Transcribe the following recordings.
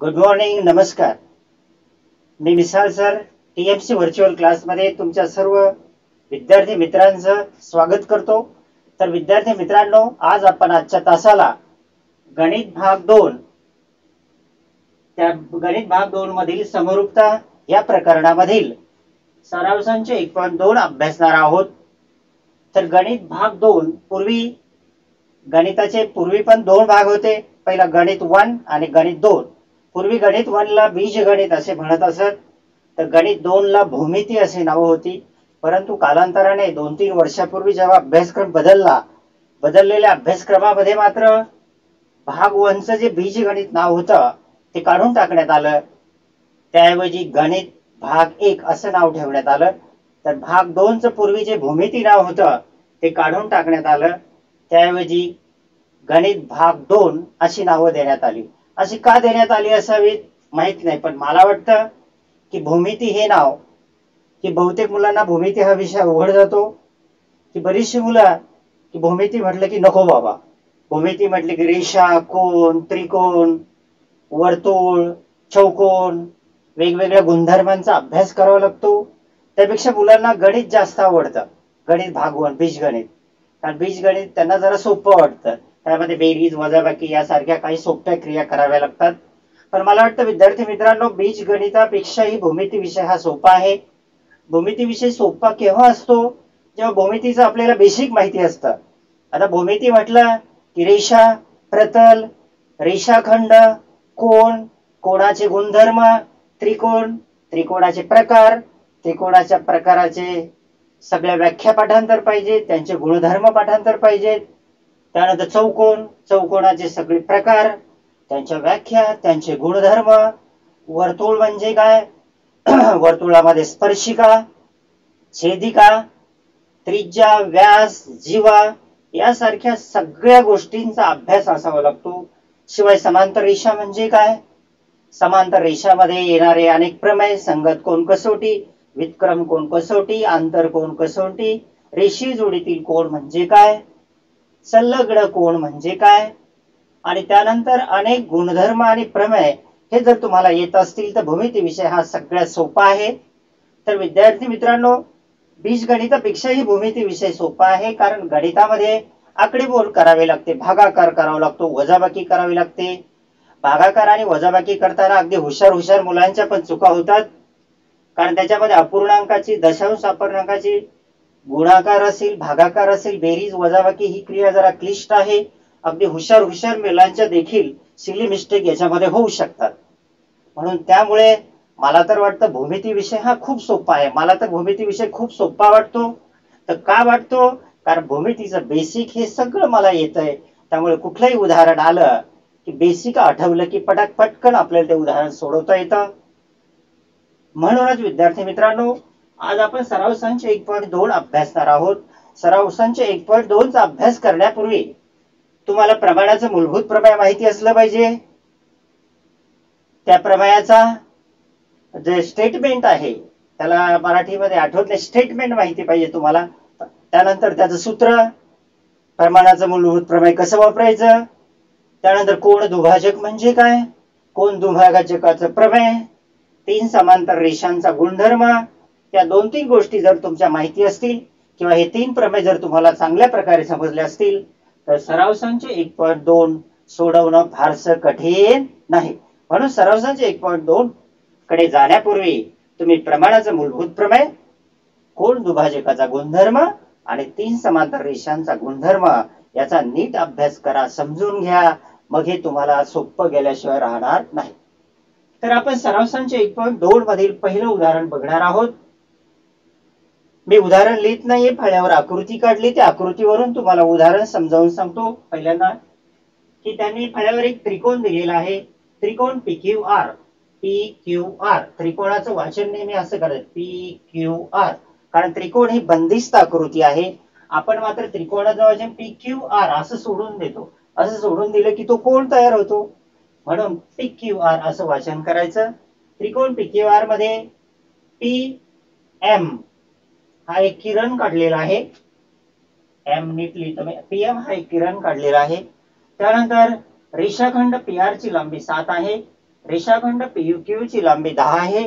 Good morning, नमस्कार. मी विशाल sir TMC virtual क्लासमध्ये तुमच्या सर्व विद्यार्थी मित्रांचं स्वागत करतो. तर विद्यार्थी मित्रांनो, आज आपण आजच्या तासाला गणित भाग 2 त्या गणित भाग 2 मधील समरूपता या प्रकरणामधील सारांशांचे 1.2 अभ्यासणार आहोत. तर गणित भाग 2 गणिताचे पूर्वी पण 2 भाग होते. पहिला गणित 1 आणि गणित 2. पूर्वी गणित 1 ला बीजगणित असे म्हणत असत, तर गणित 2 ला भूमिती असे नाव होती. परंतु कालांतराने 2-3 वर्षापूर्वी जेव्हा अभ्यासक्रम बदललेल्या अभ्यासक्रमामध्ये मात्र भाग 1 चं जे बीजगणित नाव होतं ते काढून टाकण्यात आलं. त्याऐवजी गणित भाग 1 असं नाव ठेवण्यात आलं. तर भाग 2 चं पूर्वी जे भूमिती नाव होतं ते काढून टाकण्यात आलं. त्याऐवजी गणित भाग 2 अशी नावं देण्यात आली. अशी का देण्यात आली असावीत माहित नाही, पण मला वाटतं की भूमिती हे नाव, की बहुतेक मुलांना भूमिती हा विषय अवघड जातो, की बरीचशी मुलं की भूमिती म्हटलं की नको बाबा, भूमिती म्हटलं की रेषा, कोन, त्रिकोण, वर्तुळ, चौकोन, वेगवेगळ्या गुणधर्मांचा अभ्यास करावा लागतो. त्यापेक्षा मुलांना गणित जास्त आवडतं. गणित भाग 1 बीजगणित, कारण बीजगणित त्यांना जरा सोपं वाटतं. त्यामध्ये बेरीज, वजाबाकी यासारख्या काही सोप्या क्रिया कराव्या लागतात. पण मला वाटतं विद्यार्थी मित्रांनो, बीजगणितापेक्षाही भूमिती विषय हा सोपा आहे. भूमिती विषय सोपा केव्हा असतो? जेव्हा भूमितीचं आपल्याला बेसिक माहिती असतं. आता भूमिती म्हटलं की रेषा, प्रतल, रेषाखंड, कोन, कोनाचे गुणधर्म, त्रिकोण, त्रिकोणाचे प्रकार, त्रिकोणाच्या प्रकाराचे सगळ्या व्याख्या पाठांतर पाहिजे, त्यांचे गुणधर्म पाठांतर पाहिजेत. त्यानंतर चौकोन, चौकोनाचे सगळे प्रकार, त्यांच्या व्याख्या, त्यांचे गुणधर्म. वर्तुळ म्हणजे काय? वर्तुळामध्ये स्पर्शिका, छेदिका, त्रिज्या, व्यास, जीवा यासारख्या सगळ्या गोष्टींचा अभ्यास असावा लागतो. शिवाय समांतर रेषा म्हणजे काय? समांतर रेषामध्ये येणारे अनेक प्रमेय, संगत कोन कसोटी, व्युत्क्रम कोन कसोटी, आंतर कोन कसोटी, रेषीय जोडीतील कोन म्हणजे काय, संलग्न कोन म्हणजे काय, आणि त्यानंतर अनेक गुणधर्म आणि प्रमेय हे जर तुम्हाला येत असतील तर भूमिती विषय हा सगळ्यात सोपा आहे. तर विद्यार्थी मित्रांनो, बीजगणितापेक्षाही भूमिती विषय सोपा आहे, कारण गणितामध्ये आकडेमोड करावे लागते, भागाकार करावा लागतो, वजाबाकी करावी लागते. भागाकार आणि वजाबाकी करताना अगदी हुशार मुलांच्या पण चुका होतात, कारण त्याच्यामध्ये अपूर्णांकाची, दशांश अपूर्णांकाची, गुणाकार असेल, भागाकार असेल, बेरीज, वजाबाकी ही क्रिया जरा क्लिष्ट आहे. अगदी हुशार मुलांच्या देखील सिली मिस्टेक याच्यामध्ये होऊ शकतात. म्हणून त्यामुळे मला तर वाटतं भूमिती विषय हा खूप सोपा आहे. मला तर भूमिती विषय खूप सोपा वाटतो. तर का वाटतो? कारण भूमितीचं बेसिक हे सगळं मला येतंय. त्यामुळे कुठलंही उदाहरण आलं की बेसिक आठवलं की पटकन आपल्याला ते उदाहरण सोडवता येतं. म्हणूनच विद्यार्थी मित्रांनो, आज आपण सराव संच 1.2 अभ्यासणार आहोत. सराव संच 1.2 चा अभ्यास करण्यापूर्वी तुम्हाला प्रमाणाचं मूलभूत प्रमेय माहिती असलं पाहिजे. त्या प्रमेयाचा जे स्टेटमेंट आहे त्याला मराठीमध्ये आठवत नाही, स्टेटमेंट माहिती पाहिजे तुम्हाला. त्यानंतर त्याचं सूत्र, प्रमाणाचं मूलभूत प्रमेय कसं वापरायचं, त्यानंतर कोन दुभाजक म्हणजे काय, कोन दुभाजकाचं प्रमेय, 3 समांतर रेषांचा गुणधर्म, या 2-3 गोष्टी जर तुमच्या माहिती असतील किंवा हे 3 प्रमेय जर तुम्हाला चांगल्या प्रकारे समजले असतील तर सराव संच 1.2 सोडवणं फारसं कठीण नाही. म्हणून सराव संच 1.2 कडे जाण्यापूर्वी तुम्ही प्रमाणाचं मूलभूत प्रमेय, कोन दुभाजकाचा गुणधर्म आणि 3 समांतर रेषांचा गुणधर्म याचा नीट अभ्यास करा, समजून घ्या. मग हे तुम्हाला सोपं गेल्याशिवाय राहणार नाही. तर आपण सराव संच 1.2 मधील पहिलं उदाहरण बघणार आहोत. मी उदाहरण लिहित नाहीये, फळ्यावर आकृती काढली, त्या आकृतीवरून तुम्हाला उदाहरण समजावून सांगतो. पहिल्यांदा की त्यांनी फळ्यावर एक त्रिकोण दिलेला आहे, त्रिकोण PQR. PQR त्रिकोणाचं वाचन नेहमी असं करायचं, PQR, कारण त्रिकोण ही बंदिस्त आकृती आहे. आपण मात्र त्रिकोणाचं वाचन PQR असं सोडून देतो. असं सोडून दिलं की तो कोण तयार होतो, म्हणून PQR असं वाचन करायचं. त्रिकोण PQR मध्ये PM हा एक किरण काढलेला आहे. एम नीट लिहितो मी, PM हा एक किरण काढलेला आहे. त्यानंतर रेषाखंड PR ची लांबी 7 आहे. रेषाखंड PQ ची लांबी 10 आहे,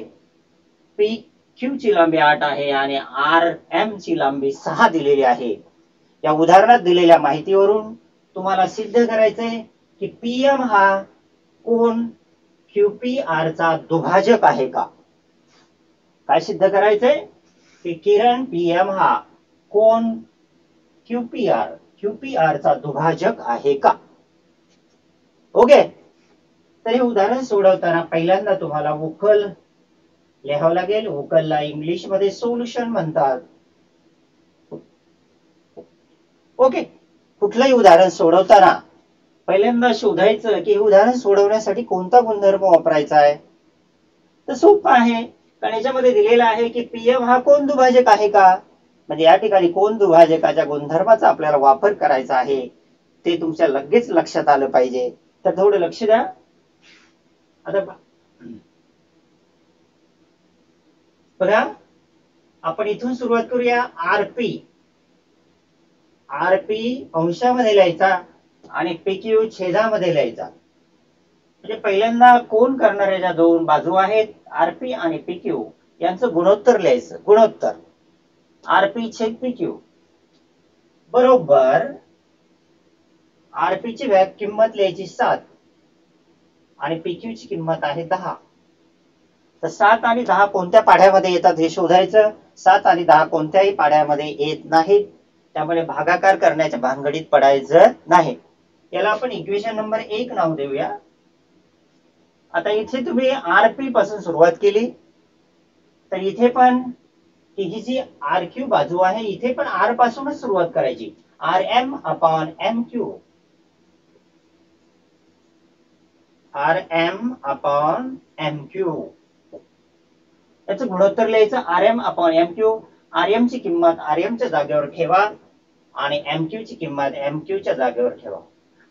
PQ ची लांबी 8 आहे आणि RM ची लांबी 6 दिलेली आहे. या उदाहरणात दिलेल्या माहितीवरून तुम्हाला सिद्ध करायचंय की PM हा कोन QPR चा दुभाजक आहे का? काय सिद्ध करायचंय की किरण PM हा कोन QPR चा दुभाजक आहे का? ओके. तर हे उदाहरण सोडवताना पहिल्यांदा तुम्हाला उकल लिहावं लागेल. उकलला इंग्लिश मध्ये सोल्युशन म्हणतात. ओके. कुठलंही उदाहरण सोडवताना पहिल्यांदा शोधायचं की हे उदाहरण सोडवण्यासाठी कोणता गुणधर्म वापरायचा आहे. तर सोपं आहे, कारण याच्यामध्ये दिलेलं आहे की PM हा कोन दुभाजक आहे का. म्हणजे या ठिकाणी कोन दुभाजकाच्या गुणधर्माचा आपल्याला वापर करायचा आहे. ते तुमच्या लगेच लक्षात आलं पाहिजे. तर थोडं लक्ष द्या. आता बघा, आपण इथून सुरुवात करूया. RP अंशामध्ये लिहायचा आणि PQ छेदामध्ये लिहायचा. म्हणजे पहिल्यांदा कोन करणाऱ्या ज्या दोन बाजू आहेत RP आणि PQ यांचं गुणोत्तर लिहायचं. गुणोत्तर RP छेद PQ बरोबर RP ची किंमत लिहायची 7 आणि PQ ची किंमत आहे 10. तर 7 आणि 10 कोणत्या पाढ्यामध्ये येतात हे शोधायचं. 7 आणि 10 कोणत्याही पाढ्यामध्ये येत नाहीत, त्यामुळे भागाकार करण्याच्या भानगडीत पडायचं नाही. याला आपण इक्वेशन नंबर 1 नाव देऊया. आता इथे तुम्ही RP पासून सुरुवात केली तर इथे पण ही जी RQ बाजू आहे इथे पण R पासूनच सुरुवात करायची. RM upon MQ, RM upon MQ याचं गुणोत्तर लिहायचं. RM upon MQ. RM ची किंमत RM च्या जागेवर ठेवा आणि MQ ची किंमत MQ च्या जागेवर ठेवा.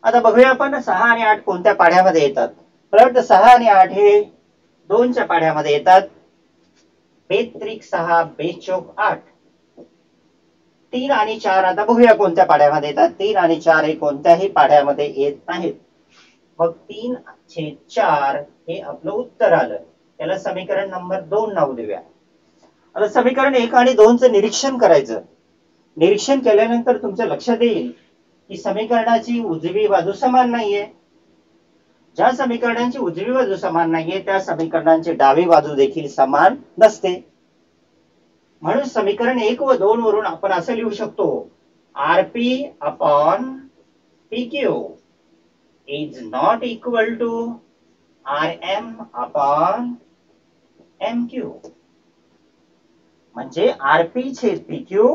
आता बघूया आपण 6 आणि 8 कोणत्या पाढ्यामध्ये येतात. मला वाटतं 6 आणि 8 हे 2 च्या पाढ्यामध्ये येतात. 6 बेचोक 8. 3 आणि 4 आता बघूया कोणत्या पाढ्यामध्ये येतात. 3 आणि 4 हे कोणत्याही पाढ्यामध्ये येत नाहीत. मग 3/4 हे आपलं उत्तर आलं. त्याला समीकरण नंबर 2 नाव देऊया. आता समीकरण 1 आणि 2 चं निरीक्षण करायचं. निरीक्षण केल्यानंतर तुमच्या लक्षात येईल की समीकरणाची उजवी बाजू समान नाहीये. ज्या समीकरणांची उजवी बाजू समान नाहीये त्या समीकरणांची डावी बाजू देखील समान नसते. म्हणून समीकरण 1 व 2 वरून आपण असं लिहू शकतो. RP upon PQ is not equal to RM upon MQ. म्हणजे RP छेद PQ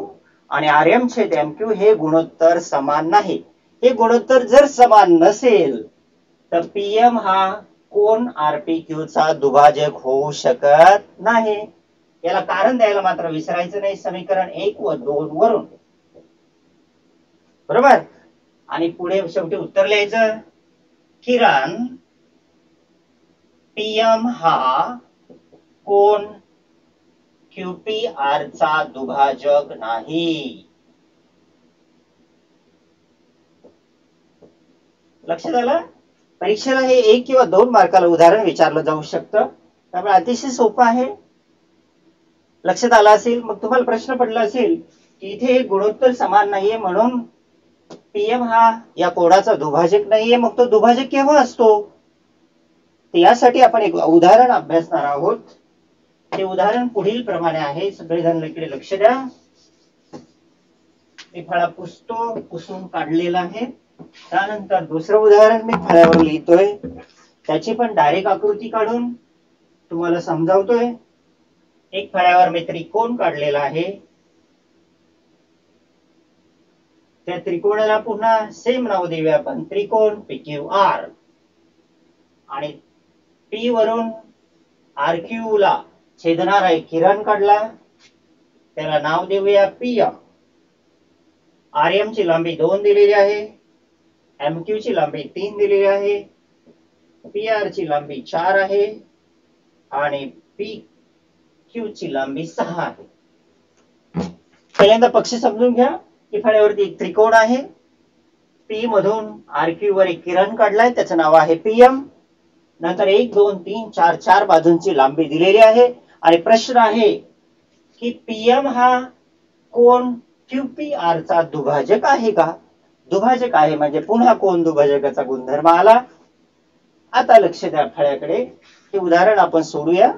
आणि RM छेद MQ हे गुणोत्तर समान नाही. हे गुणोत्तर जर समान नसेल तर PM हा कोन RPQ चा दुभाजक होऊ शकत नाही. याला कारण द्यायला मात्र विसरायचं नाही समीकरण 1 व 2 वरून. बरोबर. आणि पुढे शेवटी उत्तर लिहायचं. किरण PM हा कोन QPR चा दुभाजक नाही. लक्षात आलं. परीक्षेला हे 1 किंवा 2 मार्काला उदाहरण विचारलं जाऊ शकतं. त्यामुळे अतिशय सोपं आहे. लक्षात आलं असेल. मग तुम्हाला प्रश्न पडला असेल की इथे गुणोत्तर समान नाहीये म्हणून PM हा या कोनाचा दुभाजक नाहीये. मग तो दुभाजक केव्हा असतो. यासाठी आपण एक उदाहरण अभ्यासणार आहोत. ते उदाहरण पुढील प्रमाणे आहे. सगळेजण इकडे लक्ष द्या. मी फळा पुसतो. पुसून काढलेला आहे. त्यानंतर दुसरं उदाहरण मी फळ्यावर लिहितोय. त्याची पण डायरेक्ट आकृती काढून तुम्हाला समजावतोय. एक फळ्यावर मी त्रिकोण काढलेला आहे. त्या त्रिकोणाला पुन्हा सेम नाव देऊया आपण. त्रिकोण PQR. आणि P वरून RQ ला छेदणारा एक किरण काढला. त्याला नाव देऊया PM. RM ची लांबी 2 दिलेली आहे. MQ ची लांबी 3 दिलेली आहे. PR ची लांबी 4 आहे आणि PQ ची लांबी 6 आहे. पहिल्यांदा पक्ष समजून घ्या की फळ्यावरती एक त्रिकोण आहे. P मधून RQ वर एक किरण काढलाय. त्याचं नाव आहे PM. नंतर 1 2 3 4 4 बाजूंची लांबी दिलेली आहे आणि प्रश्न आहे की पीएम हा कोण QPR चा दुभाजक आहे का? दुभाजक आहे म्हणजे पुन्हा कोण दुभाजकाचा गुणधर्म आला. आता लक्ष द्या फळ्याकडे. हे उदाहरण आपण सोडूया.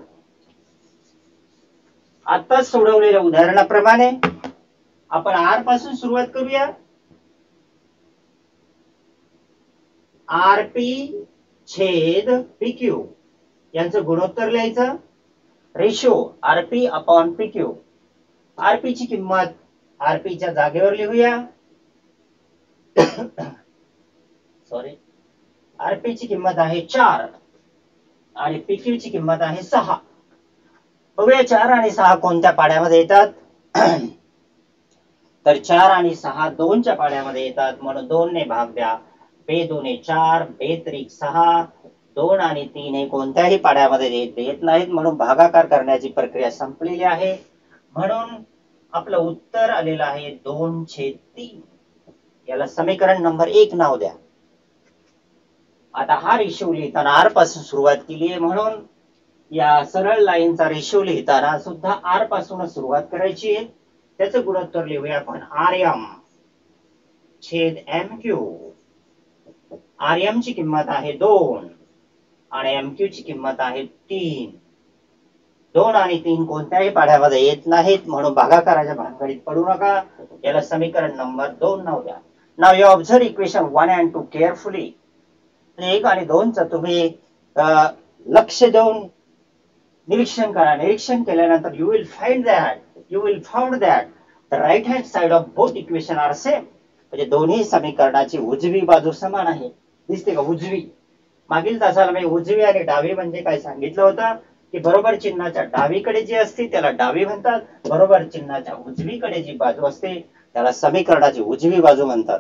आता सोडवलेल्या उदाहरणाप्रमाणे आपण R पासून सुरुवात करूया. RP छेद PQ यांचं गुणोत्तर लिहायचं. Ratio RP upon PQ. RP ची किंमत RP च्या जागेवर लिहूया. सॉरी, RP ची किंमत आहे 4 आणि PQ ची किंमत आहे 6. बघूया 4 आणि 6 कोणत्या पाड्यामध्ये येतात. तर 4 आणि 6 2 च्या पाड्यामध्ये येतात म्हणून 2 ने भाग द्या. बे 2 4, बे 3 6, 2 आणि 3 हे कोणत्याही पाड्यामध्ये येत नाहीत म्हणून भागाकार करण्याची प्रक्रिया संपलेली आहे. म्हणून आपलं उत्तर आलेलं आहे 2/3. याला समीकरण नंबर 1 नाव द्या. आता हा रेशो लिहिताना R पासून सुरुवात केली आहे म्हणून या सरळ लाईनचा रेशो लिहिताना सुद्धा R पासूनच सुरुवात करायची आहे. त्याचं गुणोत्तर लिहूया आपण RM छेद MQ. RM ची किंमत आहे 2 आणि MQ ची किंमत आहे 3. 2 आणि 3 कोणत्याही पाढ्यामध्ये येत नाहीत म्हणून भागाकाराच्या भानगडीत पडू नका. याला समीकरण नंबर 2 नाव द्या. Now you observe equation 1 and 2 carefully. 1 आणि 2 चं तुम्ही लक्ष देऊन निरीक्षण करा. निरीक्षण केल्यानंतर you will found that the right hand side of both equation are same. म्हणजे दोन्ही समीकरणाची उजवी बाजू समान आहे. दिसते का उजवी? मागील तासाला मी उजवी आणि डावी म्हणजे काय सांगितलं होतं की बरोबर चिन्हाच्या डावीकडे जी असते त्याला डावी म्हणतात. बरोबर चिन्हाच्या उजवीकडे जी बाजू असते त्याला समीकरणाची उजवी बाजू म्हणतात.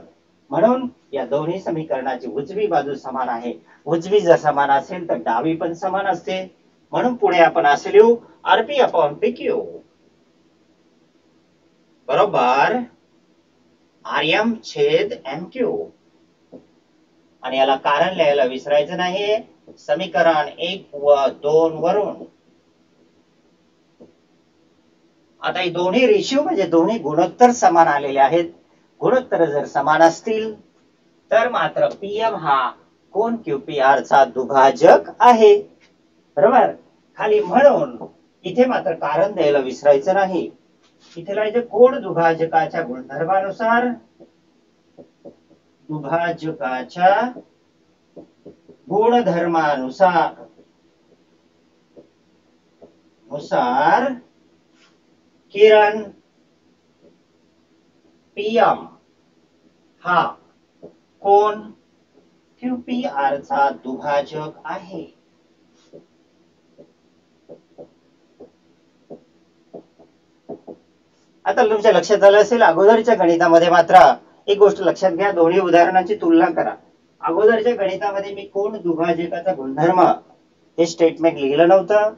म्हणून या दोन्ही समीकरणाची उजवी बाजू समान आहे. उजवी जर समान असेल तर डावी पण समान असते. म्हणून पुढे आपण असे लिहू RP अपॉन PQ बरोबर RM छेद MQ. आणि याला कारण लिहायला विसरायचं नाही. समीकरण 1 व 2 वरून. आता हे दोन्ही रेशिओ म्हणजे दोन्ही गुणोत्तर समान आलेले आहेत. गुणोत्तर जर समान असतील तर मात्र PM हा कोन QPR चा दुभाजक आहे. बरोबर. खाली म्हणून इथे मात्र कारण द्यायला विसरायचं नाही. इथे लिहायचं कोन दुभाजकाच्या गुणधर्मानुसार किरण PM हा कोन QPR चा दुभाजक आहे. आता तुमच्या लक्षात आलं असेल अगोदरच्या गणितामध्ये मात्र एक गोष्ट लक्षात घ्या. दोन्ही उदाहरणांची तुलना करा. अगोदरच्या गणितामध्ये मी कोन दुभाजकाचा गुणधर्म हे स्टेटमेंट लिहिलं नव्हतं.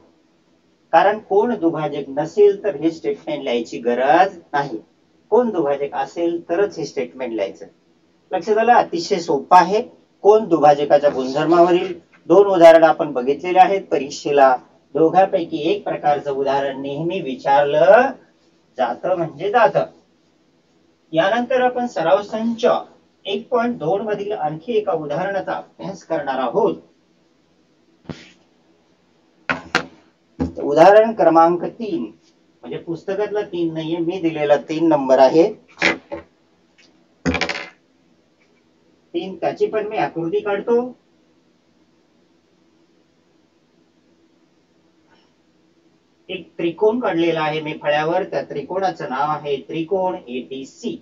कारण कोन दुभाजक नसेल तर हे स्टेटमेंट लिहायची गरज नाही. कोन दुभाजक असेल तरच हे स्टेटमेंट लिहायचं. लक्षात आलं? अतिशय सोपं आहे. कोन दुभाजकाच्या गुणधर्मावरील 2 उदाहरण आपण बघितलेले आहेत. परीक्षेला दोघांपैकी एक प्रकारचं उदाहरण नेहमी विचारलं जातं म्हणजे जातं. यानंतर आपण सराव संच 1.2 मधील आणखी एका उदाहरणाचा अभ्यास करणार आहोत. उदाहरण क्रमांक 3 म्हणजे पुस्तकातला 3 नाहीये, मी दिलेला 3 नंबर आहे. 3 त्याची पण मी आकृती काढतो. एक त्रिकोण काढलेला आहे मी फळ्यावर. त्या त्रिकोणाचं नाव आहे त्रिकोण ABC.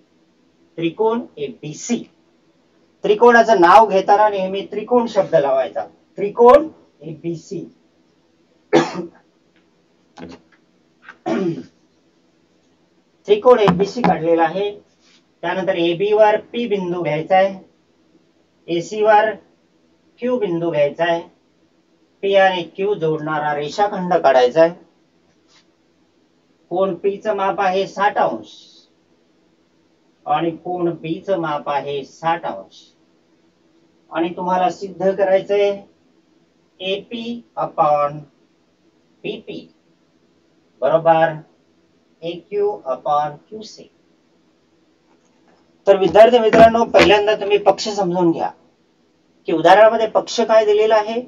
त्रिकोण ABC. त्रिकोणाचं नाव घेताना नेहमी त्रिकोण शब्द लावायचा. त्रिकोण ABC. त्रिकोण ABC काढलेला आहे. त्यानंतर AB वर P बिंदू घ्यायचा आहे. AC वर Q बिंदू घ्यायचा आहे. P आणि Q जोडणारा रेषाखंड काढायचा आहे. कोन P चं माप आहे 60 अंश आणि कोन B चं माप आहे 60 अंश. आणि तुम्हाला सिद्ध करायचंय AP अपॉन BP बरोबर AQ अपॉन QC. तर विद्यार्थी मित्रांनो, पहिल्यांदा तुम्ही पक्ष समजून घ्या की उदाहरणामध्ये पक्ष काय दिलेला आहे.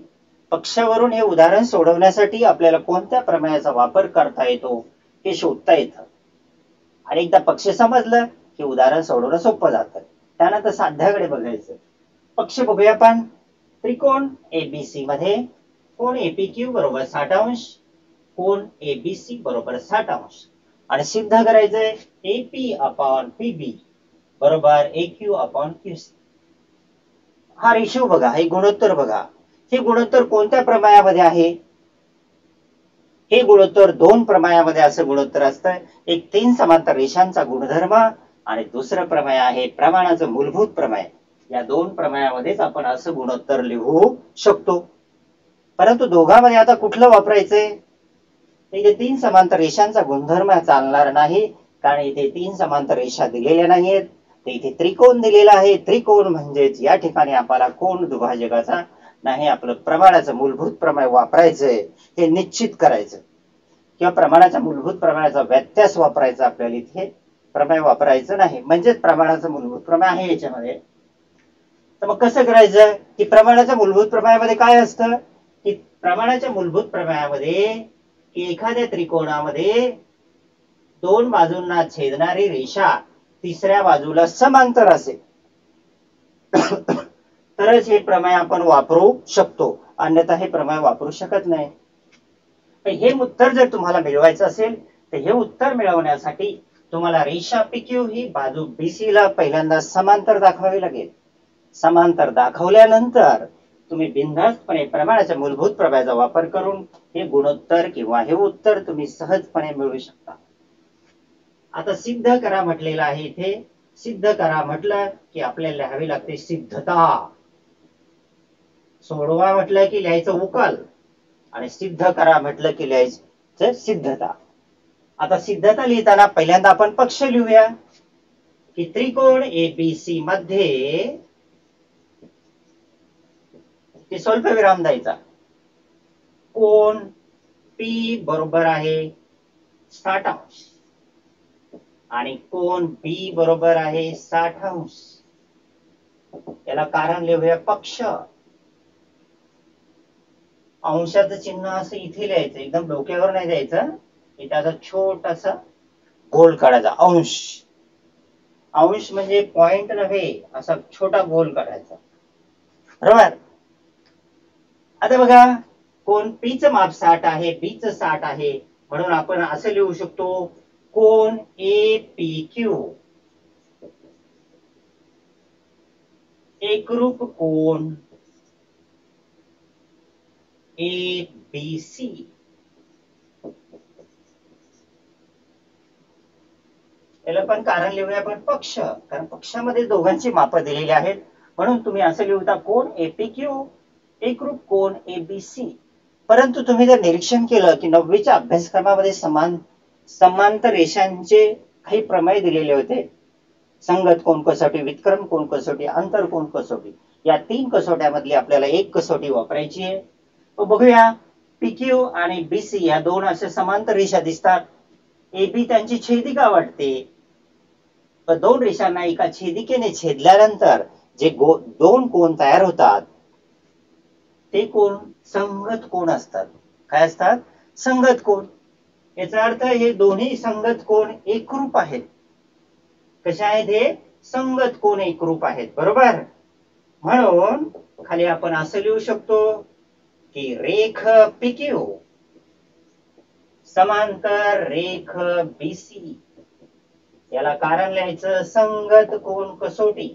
पक्षावरून हे उदाहरण सोडवण्यासाठी आपल्याला कोणत्या प्रमेयाचा वापर करता येतो हे शोधता येतं. आणि एकदा पक्ष समजलं की उदाहरण सोडवणं सोपं जातं. त्यानंतर साध्याकडे बघायचं. पक्ष बघूया आपण. त्रिकोण ABC मध्ये कोण APQ बरोबर 60 अंश, कोण ABC बरोबर 60 अंश. आणि सिद्ध करायचंय AP अपॉन PB बरोबर AQ अपॉन QC. हा रेशो बघा, हे गुणोत्तर बघा. हे गुणोत्तर कोणत्या प्रमेयामध्ये आहे. हे गुणोत्तर दोन प्रमेयामध्ये असं गुणोत्तर असतं. एक तीन समांतर रेषांचा गुणधर्म आणि दुसरं प्रमेय आहे प्रमाणाचं मूलभूत प्रमेय. या दोन प्रमेयामध्येच आपण असं गुणोत्तर लिहू शकतो. परंतु दोघांमध्ये आता कुठलं वापरायचंय. इथे तीन समांतर रेषांचा गुणधर्म चालणार नाही, कारण इथे तीन समांतर रेषा दिलेल्या नाहीयेत. इथे त्रिकोण दिलेला आहे. त्रिकोण म्हणजेच या ठिकाणी आपल्याला कोण दुभाजकाचा नाही, आपलं प्रमाणाचं मूलभूत प्रमेय वापरायचंय. हे निश्चित करायचं किंवा प्रमाणाच्या मूलभूत प्रमेयाचा व्यत्यास वापरायचा. आपल्याला इथे प्रमेय वापरायचं नाही, म्हणजेच प्रमाणाचं मूलभूत प्रमेय आहे याच्यामध्ये. तर मग कसं करायचं की प्रमाणाच्या मूलभूत प्रमेयामध्ये काय असतं की प्रमाणाच्या मूलभूत प्रमेयामध्ये की एखाद्या त्रिकोणामध्ये दोन बाजूंना छेदणारी रेषा तिसऱ्या बाजूला समांतर असेल तरच हे प्रमेय आपण वापरू शकतो, अन्यथा हे प्रमेय वापरू शकत नाही. हे उत्तर जर तुम्हाला मिळवायचं असेल तर हे उत्तर मिळवण्यासाठी तुम्हाला रेषा PQ ही बाजू BC ला पहिल्यांदा समांतर दाखवावी लागेल. समांतर दाखवल्यानंतर तुम्ही बिनधास्तपणे प्रमाणाच्या मूलभूत प्रमेयाचा वापर करून हे गुणोत्तर किंवा हे उत्तर तुम्ही सहजपणे मिळवू शकता. आता सिद्ध करा म्हटलेलं आहे. इथे सिद्ध करा म्हटलं की आपल्याला लिहावी लागते सिद्धता. सोडवा म्हटलं की लिहायचं उकल आणि सिद्ध करा म्हटलं की लिहायचं सिद्धता. आता सिद्धता लिहिताना पहिल्यांदा आपण पक्ष लिहूया की त्रिकोण ABC मध्ये ते स्वल्पविराम द्यायचा. कोण P बरोबर आहे 60 अंश आणि कोण B बरोबर आहे 60 अंश. याला कारण लिहूया पक्ष. अंशाचं चिन्ह असं इथे लिहायचं, एकदम डोक्यावर नाही द्यायचं. इथे असं छोटासा गोल काढायचा. अंश अंश म्हणजे पॉइंट नव्हे, असा छोटा गोल काढायचा. बरोबर. आता बघा, कोण P चं माप 60 आहे, B चं 60 आहे, म्हणून आपण असं लिहू शकतो कोण APQ एकरूप कोण ABC. याला पण कारण लिहूया आपण पक्ष, कारण पक्षामध्ये दोघांची मापं दिलेली आहेत, म्हणून तुम्ही असं लिहता कोण APQ एकरूप कोण ABC. परंतु तुम्ही जर निरीक्षण केलं की 9वीच्या अभ्यासक्रमामध्ये समांतर रेषांचे काही प्रमेय दिलेले होते. संगत कोण कसोटी, वितक्रम कोण कसोटी, अंतर कोण कसोटी. या तीन कसोट्यामधली आपल्याला एक कसोटी वापरायची आहे. बघूया. PQ आणि BC या दोन अशा समांतर रेषा दिसतात. AB त्यांची छेदिका वाटते. दोन रेषांना एका छेदिकेने छेदल्यानंतर जे दोन कोण तयार होतात ते कोण संगत कोण असतात. काय असतात? संगत कोण. याचा अर्थ हे दोन्ही संगत कोण एकरूप आहेत. कशा आहेत हे? संगत कोण एकरूप आहेत. बरोबर. म्हणून खाली आपण असं लिहू शकतो की रेख PQ समांतर रेख BC. याला कारण लिहायचं संगत कोण कसोटी.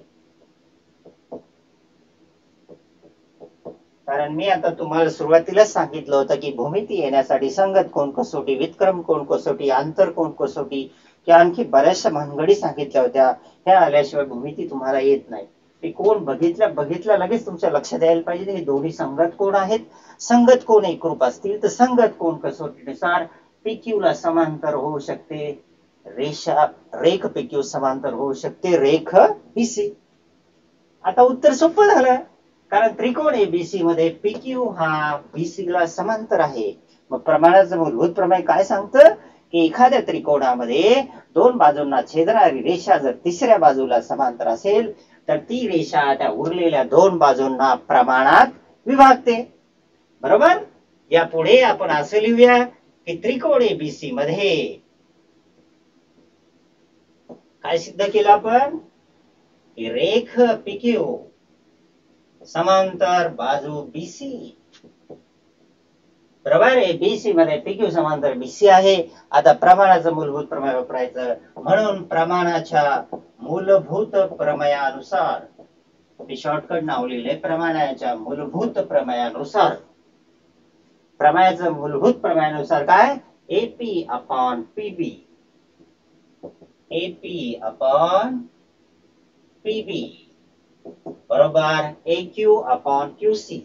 कारण मी आता तुम्हाला सुरुवातीलाच सांगितलं होतं की भूमिती येण्यासाठी संगत कोण कसोटी, वितक्रम कोण कसोटी, आंतर कोण कसोटी किंवा आणखी बऱ्याचशा भानगडी सांगितल्या होत्या. ह्या आल्याशिवाय भूमिती तुम्हाला येत नाही. ते कोण बघितल्या लगेच तुमच्या लक्षात यायला पाहिजे हे दोन्ही संगत कोण आहेत. संगत कोण एकरूप असतील तर संगत कोण कसोटीनुसार PQ ला समांतर होऊ शकते रेख PQ समांतर होऊ शकते रेख BC. आता उत्तर सोपं झालं, कारण त्रिकोण एबीसी मध्ये पीक्यू हा बीसी ला समांतर आहे. मग प्रमाणाचं मूलभूत प्रमेय काय सांगतं की एखाद्या त्रिकोणामध्ये दोन बाजूंना छेदणारी रेषा जर तिसऱ्या बाजूला समांतर असेल तर ती रेषा त्या उरलेल्या दोन बाजूंना प्रमाणात विभागते. बरोबर. यापुढे आपण असं लिहूया की त्रिकोण एबीसी मध्ये काय सिद्ध केलं आपण की रेख पीक्यू समांतर बाजू बीसी. बरोबर. एबीसी मध्ये पीक्यू समांतर बीसी आहे. आता प्रमाणाचं मूलभूत प्रमेय वापरायचं. म्हणून प्रमाणाच्या मूलभूत प्रमेयानुसार, मी शॉर्टकट नाव लिहिले, प्रमाणाच्या मूलभूत प्रमेयानुसार, प्रमेयाचं मूलभूत प्रमेयानुसार काय, AP upon PB, AP upon PB बरोबर एक्यू अपॉन क्यूसी.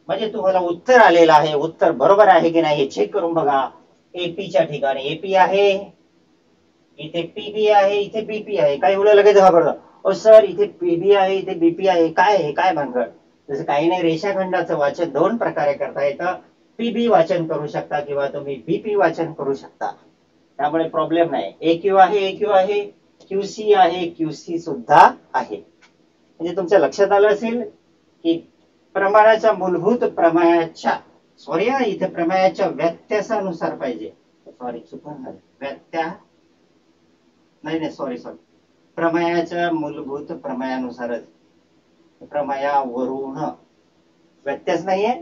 म्हणजे तुम्हाला उत्तर आलेलं आहे. उत्तर बरोबर आहे की नाही हे चेक करून बघा. एपीच्या ठिकाणी एपी आहे, इथे पीबी आहे, इथे बीपी आहे. काही वेळा लगेच घाबरतं, ओ सर इथे पीबी आहे, इथे बीपी आहे, काय आहे, काय भानगड. जसं काही नाही, रेषाखंडाचं वाचन दोन प्रकारे करता येतं. पीबी वाचन करू शकता किंवा तुम्ही बीपी वाचन करू शकता. त्यामुळे प्रॉब्लेम नाही. एक्यू आहे, एक्यू आहे, क्यूसी आहे, क्यूसी सुद्धा आहे. म्हणजे तुमच्या लक्षात आलं असेल की प्रमाणाच्या मूलभूत प्रमेयाच्या, सॉरी इथे प्रमेयाच्या व्यत्यासानुसार पाहिजे, सॉरी चुकून झालं, नाही सॉरी प्रमेयाच्या मूलभूत प्रमेयानुसारच, प्रमेयावरून, व्यत्यास नाहीये,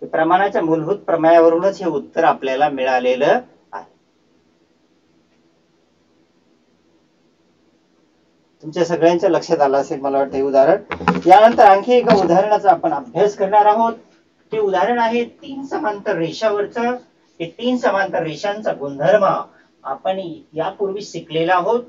प्रमाणाच्या मूलभूत प्रमेयावरूनच हे उत्तर आपल्याला मिळालेलं आहे. तुमच्या सगळ्यांच्या लक्षात आलं असेल मला वाटतं हे उदाहरण. यानंतर आणखी एका उदाहरणाचा आपण अभ्यास करणार आहोत. ते उदाहरण आहे तीन समांतर रेषावरचं. हे तीन समांतर रेषांचा गुणधर्म आपण यापूर्वी शिकलेला आहोत.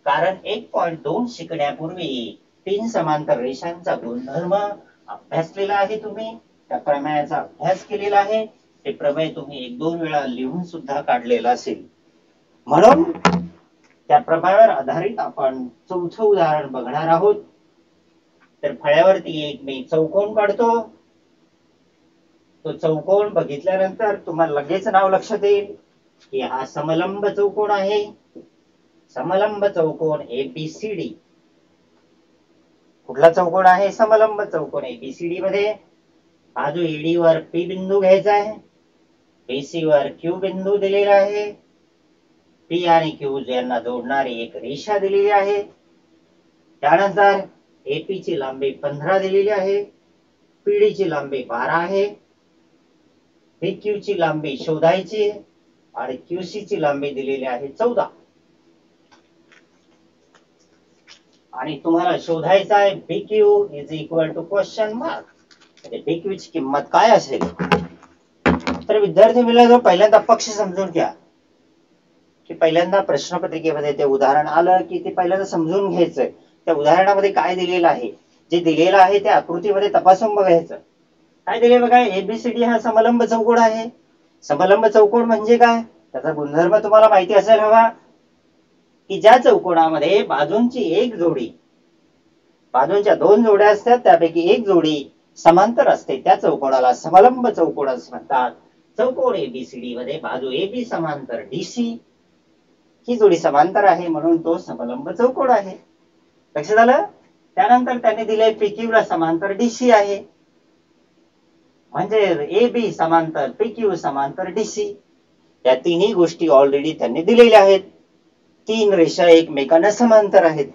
कारण 1.2 शिकण्यापूर्वी तीन समांतर रेषांचा गुणधर्म अभ्यासलेला आहे. तुम्ही त्या प्रमेयाचा अभ्यास केलेला आहे. ते प्रमेय तुम्ही 1-2 वेळा लिहून सुद्धा काढलेला असेल. म्हणून त्या प्रमेयावर आधारित आपण चौथं उदाहरण बघणार आहोत. तर फळ्यावरती एक मी चौकोन काढतो. तो चौकोन बघितल्यानंतर तुम्हाला लगेच नाव लक्षात येईल की हा समलंब चौकोन आहे. समलंब चौकोन एबीसीडी. कुठला चौकोन आहे? समलंब चौकोन एबीसीडी मध्ये बाजू ईडी वर पी बिंदू घ्यायचा आहे, बीसी वर क्यू बिंदू दिलेला आहे, पी आणि क्यू यांना जोडणारी एक रेषा दिलेली आहे. त्यानंतर एपी ची लांबी 15 दिलेली आहे, पीडी ची लांबी 12 आहे, बीक्यू ची लांबी शोधायची आणि क्यूसी ची लांबी दिलेली आहे 14. आणि तुम्हाला शोधायचा आहे BQ is equal to question mark. म्हणजे बीक्यू ची किंमत काय असेल. तर विद्यार्थी मित्रांनो, पहिल्यांदा पक्ष समजून घ्या की पहिल्यांदा प्रश्नपत्रिकेमध्ये ते उदाहरण आलं की ते पहिल्यांदा समजून घ्यायचं. त्या उदाहरणामध्ये काय दिलेलं आहे, जे दिलेलं आहे त्या आकृतीमध्ये तपासून बघायचं. काय दिले बघा, एबीसीडी हा समलंब चौकोन आहे. समलंब चौकोन म्हणजे काय, त्याचा गुणधर्म तुम्हाला माहिती असायला हवा की ज्या चौकोनामध्ये बाजूंची एक जोडी, बाजूंच्या दोन जोड्या असतात त्यापैकी एक जोडी समांतर असते त्या चौकोनाला समलंब चौकोन असं म्हणतात. चौकोन एबीसीडी मध्ये बाजू एबी समांतर डीसी ही जोडी समांतर आहे म्हणून तो समलंब चौकोन आहे. लक्षात आलं. त्यानंतर त्याने दिले पीक्यू ला समांतर डीसी आहे, म्हणजे एबी समांतर पीक्यू समांतर डीसी. या तिन्ही गोष्टी ऑलरेडी त्यांनी दिलेल्या आहेत. तीन रेषा एकमेकांना समांतर आहेत.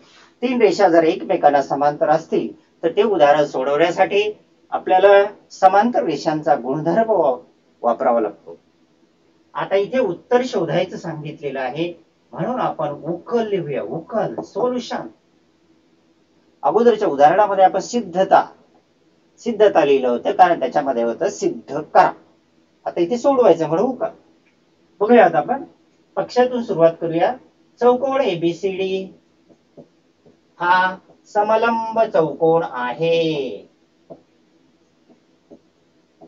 तीन रेषा जर एकमेकांना समांतर असतील तर ते उदाहरण सोडवण्यासाठी आपल्याला समांतर रेषांचा गुणधर्म वापरावा लागतो. आता इथे उत्तर शोधायचं सांगितलेलं आहे म्हणून आपण उकल लिहूया. उकल सोल्युशन. अगोदरच्या उदाहरणामध्ये आपण सिद्धता लिहिलं होतं कारण त्याच्यामध्ये होतं सिद्ध करा. आता इथे सोडवायचं म्हणून उकल. बघूया आता आपण पक्षातून सुरुवात करूया. चौकोन एबीसीडी हा समलंब चौकोन आहे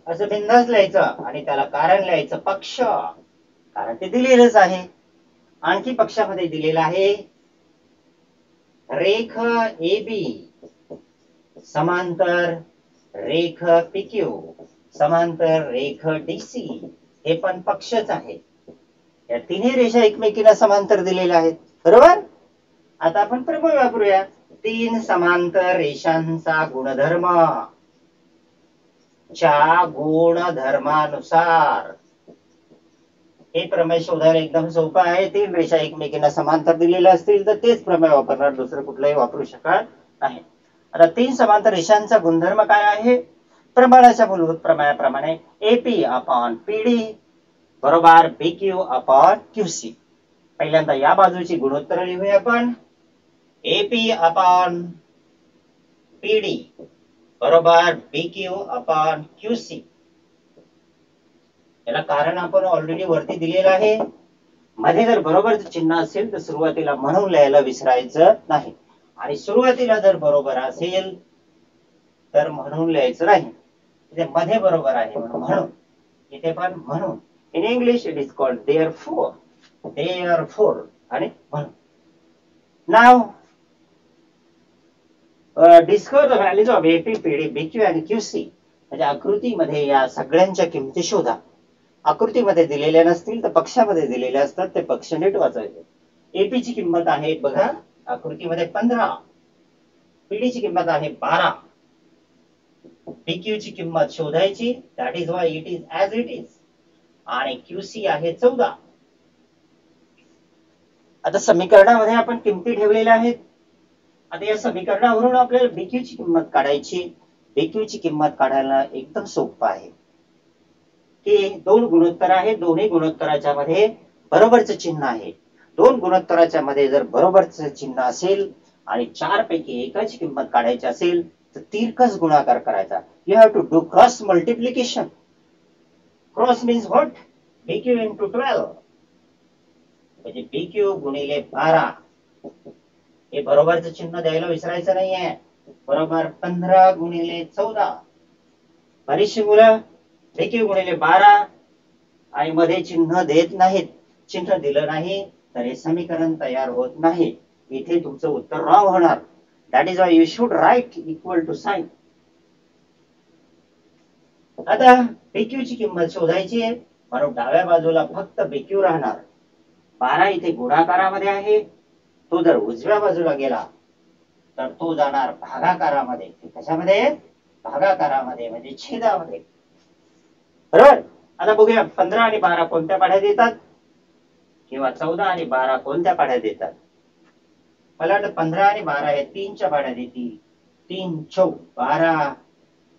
असं बिंदास लिहायचं आणि त्याला कारण लिहायचं पक्ष, कारण ते दिलेलंच आहे. आणखी पक्षामध्ये दिलेलं आहे रेख AB समांतर रेख PQ समांतर रेख DC हे पण पक्षच आहे. या तिन्ही रेषा एकमेकींना समांतर दिलेल्या आहेत, बरोबर. आता आपण प्रमेय वापरूया. तीन समांतर रेषांचा गुणधर्म च्या गुणधर्मानुसार हे प्रमेय शोधायला एकदम सोपं आहे. तीन रेषा एकमेकींना समांतर दिलेल्या असतील तर तेच प्रमेय वापरणार, दुसरं कुठलंही वापरू शकत नाही. आता तीन समांतर रेषांचा गुणधर्म काय आहे? प्रमाणाच्या मूलभूत प्रमेयाप्रमाणे AP अपॉन PD बरोबर BQ अपॉन QC. पहिल्यांदा या बाजूची गुणोत्तर लिहूया आपण. AP अपॉन PD बरोबर BQ अपॉन QC. याला कारण आपण ऑलरेडी वरती दिलेलं आहे. मध्ये जर बरोबरचं चिन्ह असेल तर सुरुवातीला म्हणून लिहायला विसरायचं नाही, आणि सुरुवातीला जर बरोबर असेल तर म्हणून लिहायचं नाही. इथे मध्ये बरोबर आहे म्हणून, इथे पण म्हणून. In English it is called therefore, therefore आणि म्हणून. Now discover the values of AP, PD, BQ आणि QC. म्हणजे आकृतीमध्ये या सगळ्यांच्या किमती शोधा. आकृतीमध्ये दिलेल्या नसतील तर पक्षामध्ये दिलेल्या असतात, ते पक्ष नीट वाचायचे. AP ची किंमत आहे बघा आकृतीमध्ये 15, PD ची किंमत आहे 12, BQ ची किंमत शोधायची, that is why it is as it is, आणि QC आहे 14. आता समीकरणामध्ये आपण किमती ठेवलेल्या आहेत. आता या समीकरणावरून आपल्याला BQ ची किंमत काढायची. BQ ची किंमत काढायला एकदम सोपं आहे की दोन गुणोत्तर आहे, दोन्ही गुणोत्तराच्या मध्ये बरोबरचं चिन्ह आहे. दोन गुणोत्तराच्या मध्ये जर बरोबरचं चिन्ह असेल आणि चार पैकी एकाची किंमत काढायची असेल तर तिरकस गुणाकार करायचा. You have to do cross multiplication. Cross means what? BQ into 12 म्हणजे BQ गुणिले 12. हे बरोबरचं चिन्ह द्यायला विसरायचं नाहीये. बरोबर 15 गुणिले 14. बरीचशी मुलं BQ गुणिले 12 आणि मध्ये चिन्ह देत नाहीत. चिन्ह दिलं नाही तर हे समीकरण तयार होत नाही. इथे तुमचं उत्तर रॉंग होणार. That is why you should write equal to sign. आता BQ ची किंमत शोधायची आहे म्हणून डाव्या बाजूला फक्त BQ राहणार. 12 इथे गुणाकारामध्ये आहे, तो जर उजव्या बाजूला गेला तर तो जाणार भागाकारामध्ये. कशामध्ये? भागाकारामध्ये म्हणजे छेदामध्ये. बरोबर. आता बघूया 15 आणि 12 कोणत्या पाढ्यात येतात, किंवा 14 आणि 12 कोणत्या पाढ्यात येतात. मला वाटतं 15 आणि 12 हे 3च्या पाढ्यात येतील. 3 चौक 12,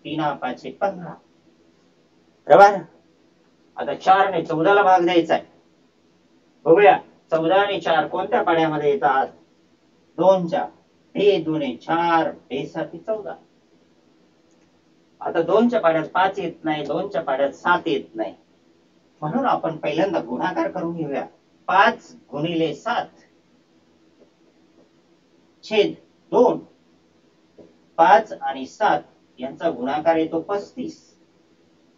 3 5 15. बरोबर. आता 4 ने 14 ला भाग द्यायचा आहे. बघूया 14 आणि 4 कोणत्या पाढ्यामध्ये येतात. 2च्या. हे 2 4, हे 7 14. आता 2च्या पाढ्यात 5 येत नाही, 2च्या पाढ्यात 7 येत नाही, म्हणून आपण पहिल्यांदा गुणाकार करून घेऊया. 5 गुणिले 7 छेद 2. 5 आणि 7 यांचा गुणाकार येतो 35,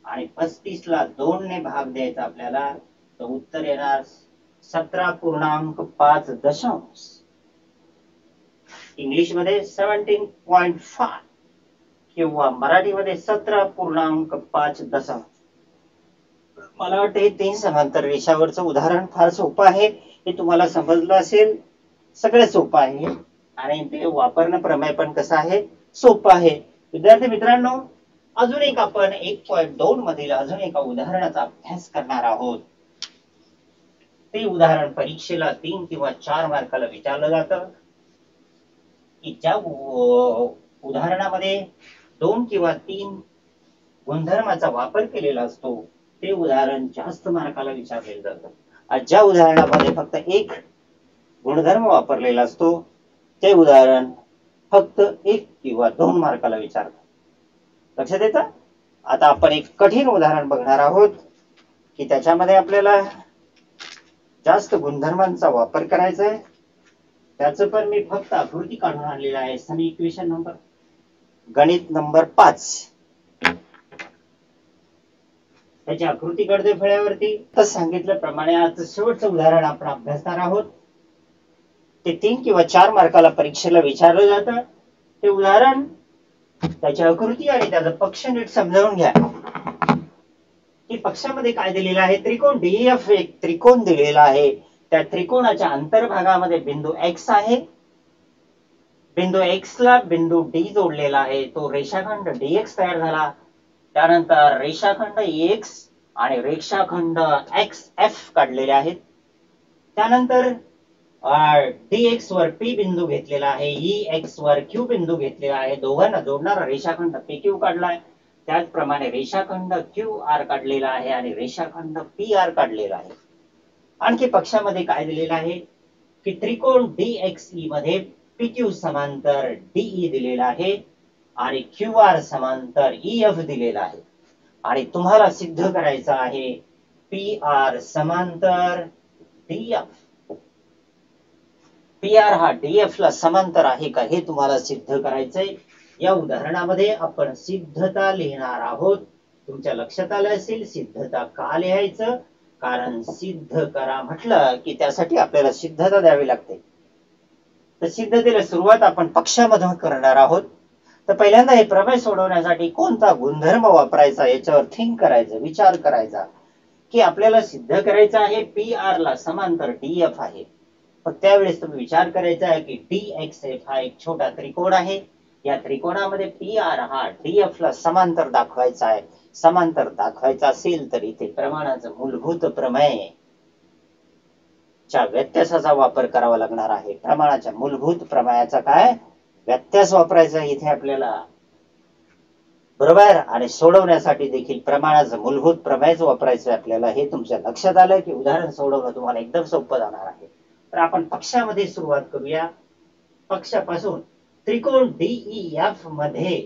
आणि 35 ला 2 ने भाग द्यायचा आपल्याला, तर उत्तर येणार 17.5 दशांश. इंग्लिश मध्ये 17.5 किंवा मराठीमध्ये 17.5 दशांश. मला वाटतं हे 3 समांतर रेषावरचं उदाहरण फार सोपं आहे. हे तुम्हाला समजलं असेल. सगळं सोपं आहे आणि ते वापरणं प्रमेय पण कसं आहे, सोपं आहे. विद्यार्थी मित्रांनो, अजून एक आपण 1.2 मधील अजून एका उदाहरणाचा अभ्यास करणार आहोत. ते उदाहरण परीक्षेला 3 किंवा 4 मार्काला विचारलं जातं की ज्या उदाहरणामध्ये 2 किंवा 3 गुणधर्माचा वापर केलेला असतो ते उदाहरण जास्त मार्काला विचारले जातं. ज्या उदाहरणामध्ये फक्त एक गुणधर्म वापरलेला असतो ते उदाहरण फक्त 1 किंवा 2 मार्काला विचारतात. लक्षात येतं. आता आपण एक कठीण उदाहरण बघणार आहोत की त्याच्यामध्ये आपल्याला जास्त गुणधर्मांचा वापर करायचा आहे. त्याचं पण मी फक्त आकृती काढून आणलेला आहे. समी इक्वेशन नंबर गणित नंबर 5 त्याची आकृती काढते फळ्यावरती. तर सांगितल्याप्रमाणे आज शेवटचं उदाहरण आपण अभ्यासणार आहोत. ते 3 किंवा 4 मार्काला परीक्षेला विचारलं जातं. ते उदाहरण, त्याची आकृती आणि त्याचा पक्ष नीट समजावून घ्या. की पक्षामध्ये काय दिलेलं आहे, त्रिकोण डीएफ एक त्रिकोण दिलेला आहे. त्या त्रिकोणाच्या अंतर्भागामध्ये बिंदू एक्स आहे. बिंदू एक्स ला बिंदू डी जोडलेला आहे. तो रेषाखंड डीएक्स तयार झाला. त्यानंतर रेषाखंड एक्स आणि रेषाखंड एक्स एफ काढलेले आहेत. त्यानंतर डीएक्स वर पी बिंदू घेतलेला आहे, ई एक्स वर क्यू बिंदू घेतलेला आहे. दोघांना जोडणारा रेषाखंड पी क्यू काढलाय. त्याचप्रमाणे रेषाखंड क्यू आर काढलेला आहे आणि रेषाखंड पी आर काढलेला आहे. आणखी पक्षामध्ये काय दिलेलं आहे की त्रिकोण डीएक्सई मध्ये पी क्यू समांतर डीई दिलेला आहे आणि क्यू आर समांतर ईएफ दिलेला आहे. आणि तुम्हाला सिद्ध करायचं आहे पी आर समांतर डीएफ. पी आर हा डीएफ ला समांतर आहे का हे तुम्हाला सिद्ध करायचंय. या उदाहरणामध्ये आपण सिद्धता लिहिणार आहोत. तुमच्या लक्षात आलं असेल सिद्धता का लिहायचं, कारण सिद्ध करा म्हटलं की त्यासाठी आपल्याला सिद्धता द्यावी लागते. तर सिद्धतेला सुरुवात आपण पक्षामधून करणार आहोत. तर पहिल्यांदा हे प्रमेय सोडवण्यासाठी कोणता गुणधर्म वापरायचा याच्यावर थिंक करायचं, विचार करायचा. की आपल्याला सिद्ध करायचं आहे पी आर ला समांतर डीएफ आहे. पण त्यावेळेस तुम्ही विचार करायचा आहे की डीएक्सएफ हा एक छोटा त्रिकोण आहे. या त्रिकोणामध्ये पी आर हा डीएफ ला समांतर दाखवायचा आहे. समांतर दाखवायचा असेल तर इथे प्रमाणाचं मूलभूत प्रमेय च्या व्यत्यासाचा वापर करावा लागणार आहे. प्रमाणाच्या मूलभूत प्रमेयाचा काय व्यत्यास वापरायचा इथे आपल्याला, बरोबर. आणि सोडवण्यासाठी देखील प्रमाणाचं मूलभूत प्रमेयच वापरायचं आपल्याला. हे तुमच्या लक्षात आलं की उदाहरण सोडवणं तुम्हाला एकदम सोपं जाणार आहे. तर आपण पक्षामध्ये सुरुवात करूया. पक्षापासून त्रिकोण डीईएफ मध्ये,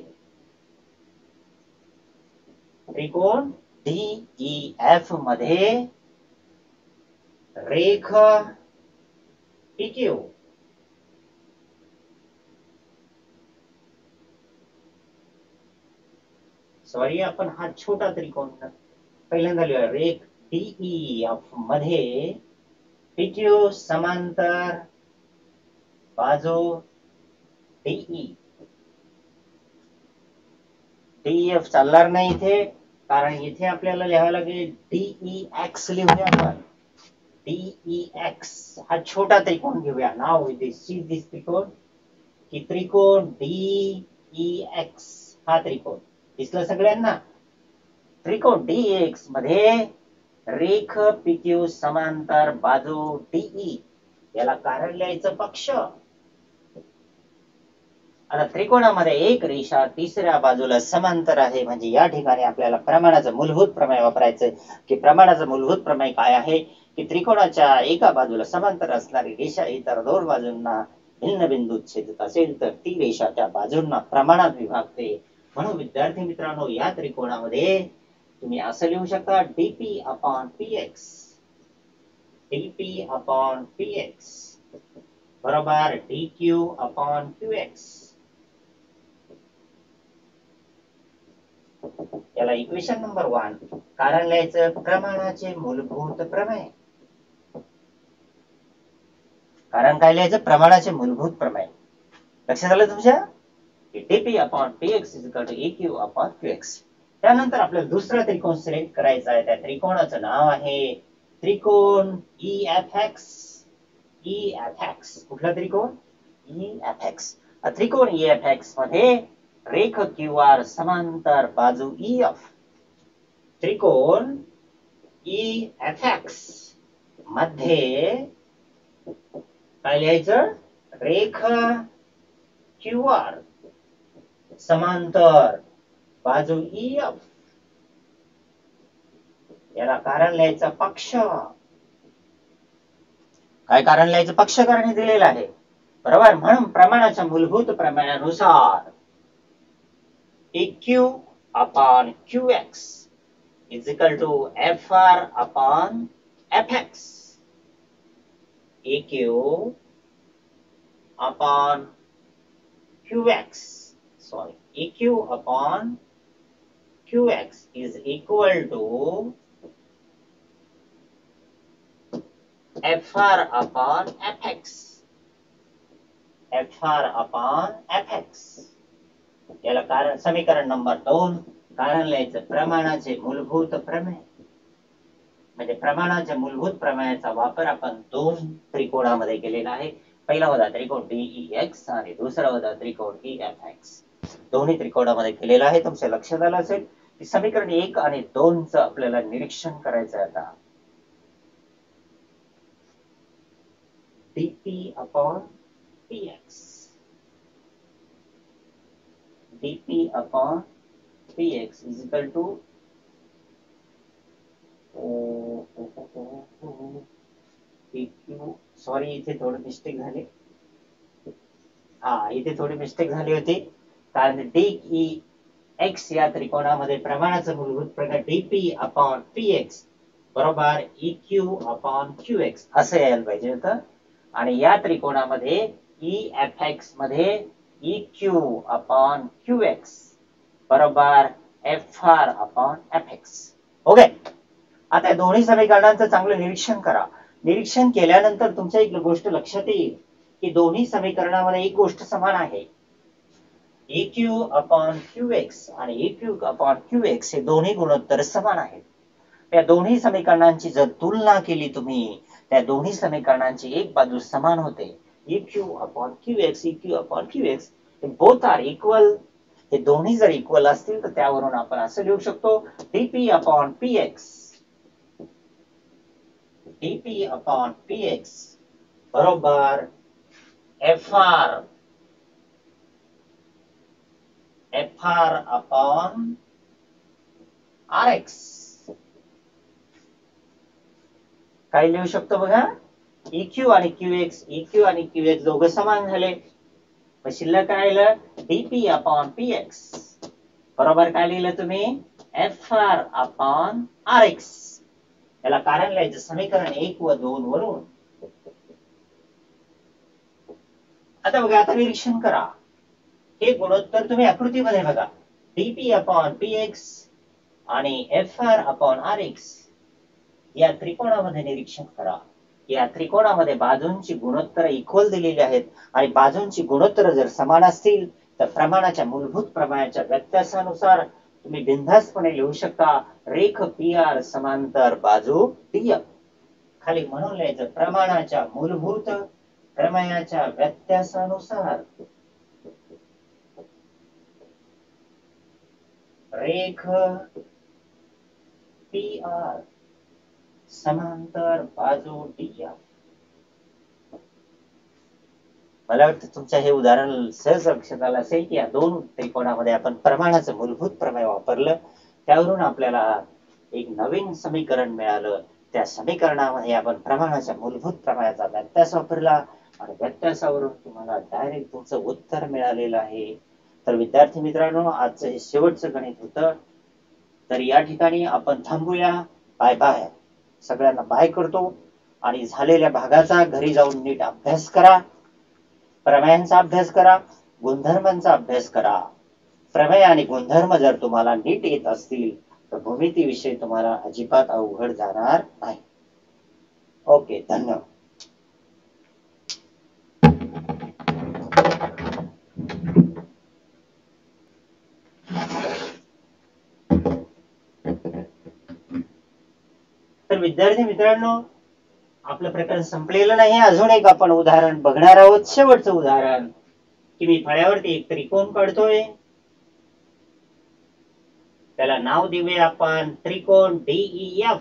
त्रिकोण डीईएफ मध्ये रेख पीक्यू सॉरी आपण हा छोटा त्रिकोण पहिल्यांदा लिहूया. रेख डीईएफ मध्ये पीक्यू समांतर बाजू डीई. डीएफ चालणार नाही इथे, कारण इथे आपल्याला लिहावं लागेल डीई एक्स. लिहूया आपण डीई एक्स. हा छोटा त्रिकोण घेऊया. नाव इथे सी दिस त्रिकोण की त्रिकोण डीई एक्स. हा त्रिकोण दिसला सगळ्यांना. त्रिकोण डीएक्स मध्ये रेख पीक्यू समांतर बाजू डीई, याला कारण लिहायचं पक्ष. आता त्रिकोणामध्ये एक रेषा तिसऱ्या बाजूला समांतर आहे, म्हणजे या ठिकाणी आपल्याला प्रमाणाचं मूलभूत प्रमेय वापरायचं. की प्रमाणाचं मूलभूत प्रमेय काय आहे की त्रिकोणाच्या एका बाजूला समांतर असणारी रेषा इतर दोन बाजूंना भिन्न बिंदूत छेदत असेल तर ती रेषा त्या बाजूंना प्रमाणात विभागते. म्हणून विद्यार्थी मित्रांनो, या त्रिकोणामध्ये तुम्ही असं लिहू शकता DP upon px. DP upon px बरोबर डीक्यू अपॉन क्यूएक्स. याला इक्वेशन नंबर 1 कारण लिहायचं प्रमाणाचे मूलभूत प्रमेय. कारण काय लिहायचं, प्रमाणाचे मूलभूत प्रमेय. लक्षात आलं तुमच्या, DP upon PX is equal to AQ upon QX. त्यानंतर आपल्याला दुसरा त्रिकोण सिलेक्ट करायचा आहे. त्या त्रिकोणाचं नाव आहे त्रिकोण ईएफएक्स. ईएफएक्स कुठला त्रिकोण, ईएफएक्स. त्रिकोण ईएफएक्स मध्ये रेख क्यू आर समांतर बाजू ईएफ. त्रिकोण ईएफएक्स मध्ये काय लिहायचं, रेख क्यू आर समांतर बाजू ईएफ. याला कारण लिहायचं पक्ष. काय कारण लिहायचं, पक्ष कारण दिलेलं आहे, बरोबर. म्हणून प्रमाणाच्या मूलभूत प्रमेयानुसार EQ upon QX is equal to FR upon FX. EQ upon QX, sorry, EQ upon QX is equal to FR upon FX. F R upon F X. याला कारण समीकरण नंबर 2 कारण लिहायचं प्रमाणाचे मूलभूत प्रमेय. म्हणजे प्रमाणाच्या मूलभूत प्रमेयाचा वापर आपण दोन त्रिकोणामध्ये केलेला आहे. पहिला होता त्रिकोण DEX आणि दुसरा होता त्रिकोण EFX. दोन्ही त्रिकोणामध्ये केलेला आहे. तुमच्या लक्षात आलं असेल की समीकरण 1 आणि 2 चं आपल्याला निरीक्षण करायचं आहे आता. dp upon px. dp upon px is equal to sorry इथे थोडी मिस्टेक झाली. इथे थोडी मिस्टेक झाली होती कारण DEX या त्रिकोणामध्ये प्रमाणाचं मूलभूत प्रकार dp अपॉन px बरोबर EQ अपॉन QX असं यायला पाहिजे होतं. आणि या त्रिकोणामध्ये EFX मध्ये EQ अपॉन QX बरोबर FR अपॉन FX. ओके. आता या दोन्ही समीकरणांचं चांगलं निरीक्षण करा. निरीक्षण केल्यानंतर तुमच्या एक गोष्ट लक्षात येईल की दोन्ही समीकरणामध्ये एक गोष्ट समान आहे. EQ अपॉन QX आणि EQ अपॉन QX हे दोन्ही गुणोत्तर समान आहेत. त्या दोन्ही समीकरणांची जर तुलना केली तुम्ही त्या दोन्ही समीकरणांची एक बाजू समान होते. EQ अपॉन QX, EQ अपॉन QX बोथ आर इक्वल. हे दोन्ही जर इक्वल असतील तर त्यावरून आपण असं लिहू शकतो dp upon px dp upon px बरोबर FR अपॉन RX. काय लिहू शकतो बघा EQ आणि QX दोघं समान झाले. शिल्लक काय राहिलं dp अपॉन px बरोबर काय लिहिलं तुम्ही FR अपॉन RX. याला कारण लिहायचं समीकरण 1 व 2 वरून. आता बघा आता निरीक्षण करा. हे गुणोत्तर तुम्ही आकृतीमध्ये बघा dp अपॉन px आणि FR अपॉन RX या त्रिकोणामध्ये निरीक्षण करा. या त्रिकोणामध्ये बाजूंची गुणोत्तर इक्वल दिलेली आहेत आणि बाजूंची गुणोत्तर जर समान असतील तर प्रमाणाच्या मूलभूत प्रमाणाच्या व्यत्यासानुसार तुम्ही बिनधास्तपणे लिहू शकता रेख PR समांतर बाजू DM. खाली म्हणून लिहायचं प्रमाणाच्या मूलभूत प्रमेयाच्या व्यत्यासानुसार रेख PR समांतर बाजू DM. मला वाटतं तुमच्या हे उदाहरण सहज लक्षात आलं असेल की या दोन त्रिकोणामध्ये आपण प्रमाणाचं मूलभूत प्रमेय वापरलं. त्यावरून आपल्याला एक नवीन समीकरण मिळालं. त्या समीकरणामध्ये आपण प्रमाणाच्या मूलभूत प्रमेयाचा व्यत्यास वापरला आणि व्यत्यासावरून तुम्हाला डायरेक्ट तुमचं उत्तर मिळालेलं आहे. तर विद्यार्थी मित्रांनो आजचं हे शेवटचं गणित होतं. तर या ठिकाणी आपण थांबूया. Bye bye. सगळ्यांना बाय करतो आणि झालेल्या भागाचा घरी जाऊन नीट अभ्यास करा. प्रमेयांचा अभ्यास करा, गुणधर्मांचा अभ्यास करा. प्रमेय आणि गुणधर्म जर तुम्हाला नीट येत असतील तर भूमितीविषयी तुम्हाला अजिबात अवघड जाणार नाही. ओके, धन्यवाद. तर विद्यार्थी मित्रांनो आपलं प्रकरण संपलेलं नाही. अजून एक आपण उदाहरण बघणार आहोत. शेवटचं उदाहरण की मी फळ्यावरती एक त्रिकोण काढतोय. त्याला नाव देऊया आपण त्रिकोण DEF.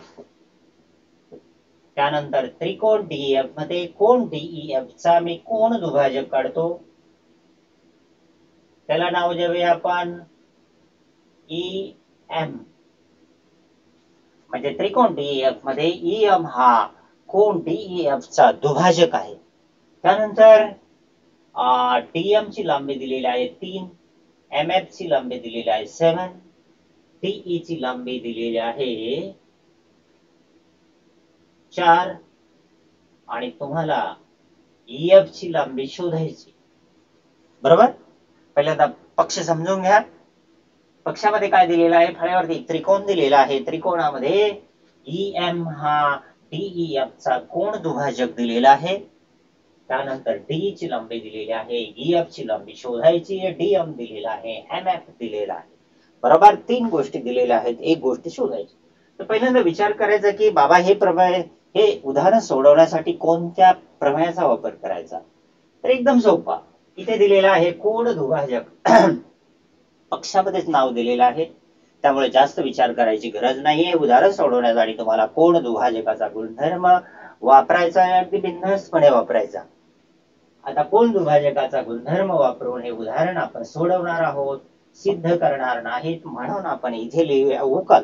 त्यानंतर त्रिकोण DEF मध्ये कोण DEF चा मी कोण दुभाजक काढतो. त्याला नाव देऊया आपण EM. म्हणजे त्रिकोण DEF मध्ये EM हा कोण DEF चा दुभाजक आहे. त्यानंतर DM ची लांबी दिलेली आहे 3, MF ची लांबी दिलेली आहे 7, TE ची लांबी दिलेली आहे 4 आणि तुम्हाला EF ची लांबी शोधायची. बरोबर. पहिल्यांदा पक्ष समजून घ्या. पक्षामध्ये काय दिलेलं आहे फळ्यावरती एक त्रिकोण दिलेला आहे. त्रिकोणामध्ये EM हा DEF चा कोण दुभाजक दिलेला आहे. त्यानंतर डी ची लांबी दिलेली आहे, EF ची लांबी शोधायची आहे, DM दिलेला आहे, MF दिलेला आहे. बरोबर, 3 गोष्टी दिलेल्या आहेत, एक गोष्ट शोधायची. तर पहिल्यांदा विचार करायचा की बाबा हे प्रमेय, हे उदाहरण सोडवण्यासाठी कोणत्या प्रमेयाचा वापर करायचा. तर एकदम सोपा, इथे दिलेला आहे कोन दुभाजक. पक्षामध्येच नाव दिलेलं आहे, त्यामुळे जास्त विचार करायची गरज नाहीये. उदाहरण सोडवण्यासाठी तुम्हाला कोन दुभाजकाचा गुणधर्म वापरायचा आहे, अगदी बिनधास्तपणे वापरायचा. आता कोन दुभाजकाचा गुणधर्म वापरून हे उदाहरण आपण सोडवणार आहोत, सिद्ध करणार नाहीत, म्हणून आपण इथे लिहूया उकल.